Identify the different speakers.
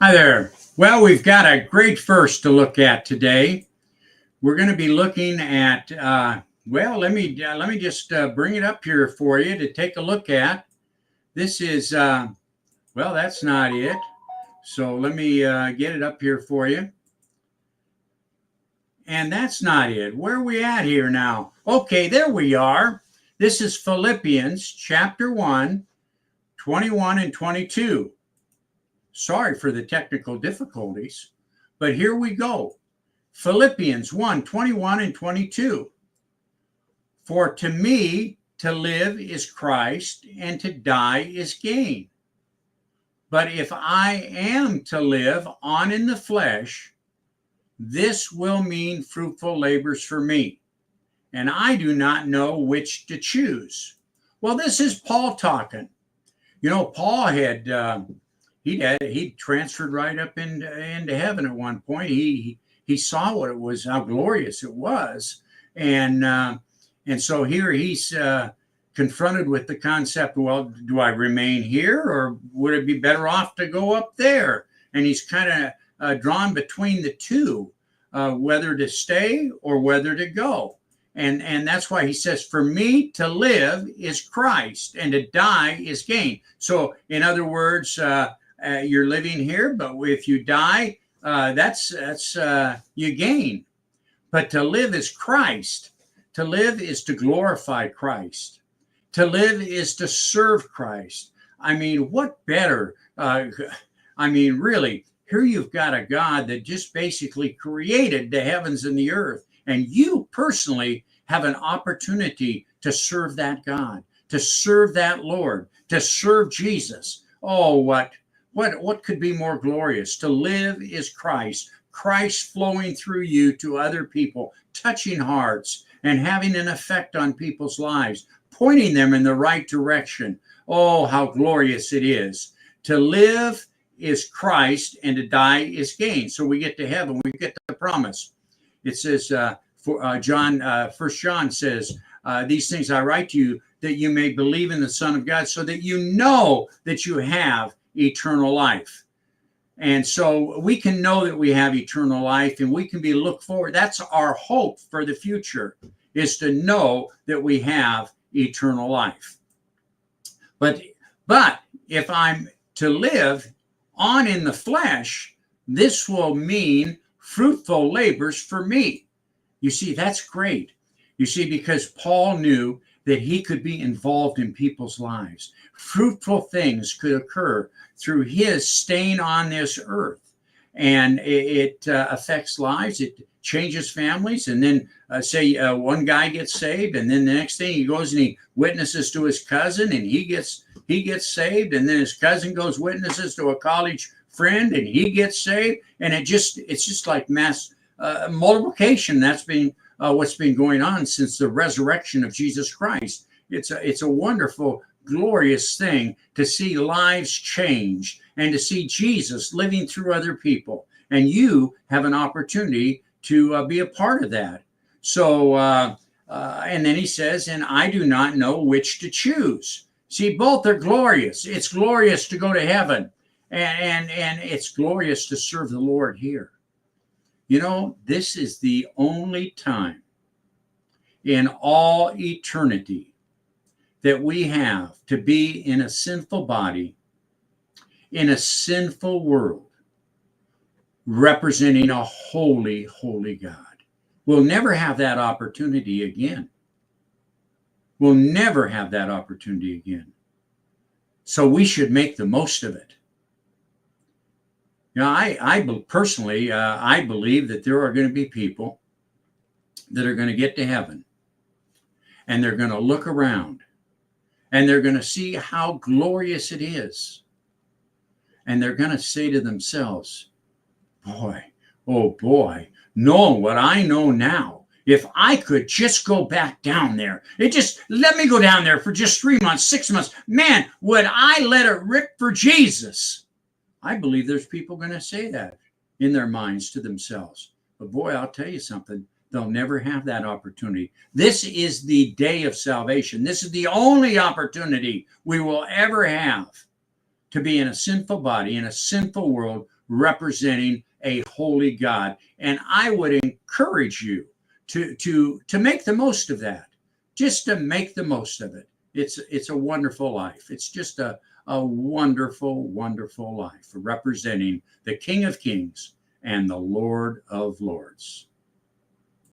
Speaker 1: Hi there. Well, we've got a great verse to look at today. We're going to be looking at, let me just bring it up here for you to take a look at. This is, that's not it. So let me get it up here for you. And that's not it. Where are we at here now? Okay, there we are. This is Philippians chapter 1, 21 and 22. Sorry for the technical difficulties, but here we go. Philippians 1, 21 and 22. For to me to live is Christ, and to die is gain. But if I am to live on in the flesh, this will mean fruitful labors for me, and I do not know which to choose. Well, this is Paul talking. You know, Paul had he transferred right up into heaven at one point. He saw what it was, how glorious it was, and so here he's confronted with the concept. Well, do I remain here, or would it be better off to go up there? And he's kind of drawn between the two, whether to stay or whether to go. And that's why he says, for me to live is Christ, and to die is gain. So in other words, you're living here, but if you die, that's you gain. But to live is Christ. To live is to glorify Christ. To live is to serve Christ. I mean, what better? Really, here you've got a God that just basically created the heavens and the earth. And you personally have an opportunity to serve that God, to serve that Lord, to serve Jesus. Oh, what could be more glorious? To live is Christ, Christ flowing through you to other people, touching hearts and having an effect on people's lives, pointing them in the right direction. Oh, how glorious it is. To live is Christ, and to die is gain. So we get to heaven, we get the promise. It says, First John says, these things I write to you, that you may believe in the Son of God, so that you know that you have eternal life. And so we can know that we have eternal life, and we can be looked forward. That's our hope for the future, is to know that we have eternal life. But if I'm to live on in the flesh, this will mean fruitful labors for me. You see, that's great. You see, because Paul knew that he could be involved in people's lives. Fruitful things could occur through his staying on this earth. And it affects lives. It changes families. And then one guy gets saved, and then the next thing he goes and he witnesses to his cousin, and he gets saved. And then his cousin goes witnesses to a college friend, and he gets saved. And it's just like mass multiplication. That's been what's been going on since the resurrection of Jesus Christ. It's a wonderful, glorious thing to see lives changed and to see Jesus living through other people. And you have an opportunity to be a part of that. So, and then he says, and I do not know which to choose. See, both are glorious. It's glorious to go to heaven, and it's glorious to serve the Lord here. You know, this is the only time in all eternity that we have to be in a sinful body, in a sinful world, representing a holy, holy God. We'll never have that opportunity again. We'll never have that opportunity again. So we should make the most of it. You know, I personally, I believe that there are going to be people that are going to get to heaven, and they're going to look around, and they're going to see how glorious it is. And they're going to say to themselves, boy, oh boy, knowing what I know now, if I could just go back down there, let me go down there for just 3 months, 6 months, man, would I let it rip for Jesus? I believe there's people going to say that in their minds to themselves. But boy, I'll tell you something. They'll never have that opportunity. This is the day of salvation. This is the only opportunity we will ever have to be in a sinful body, in a sinful world, representing a holy God. And I would encourage you to make the most of that, just to make the most of it. It's a wonderful life. It's just a wonderful, wonderful life representing the King of Kings and the Lord of Lords.